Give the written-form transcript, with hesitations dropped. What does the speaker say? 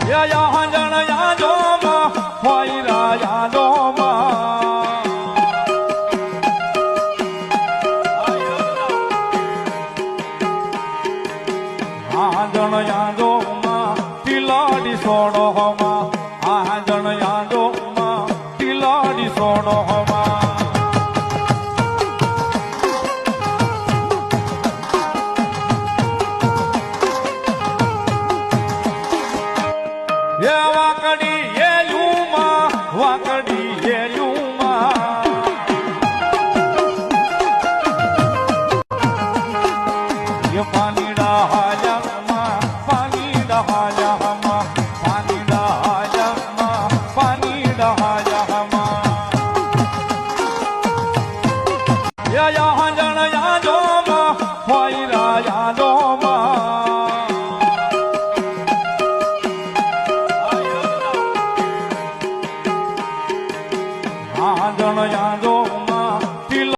યા જણ યાદો માં હોયરા યાદો માં જણ યાદો માં તિલાડી સોડો માં જણ યાદો માં તિલાડી સોડો માં વાકડી એ યુમાં વાકડી એ યુમાં પાણીડા હાજરમાં પાણીડા હાજરમાં પાણીડા હાજરમાં પાણીડા હાજરમાં યા જણ યાદોમાં હોયરા યાદોમાં જણ યાદો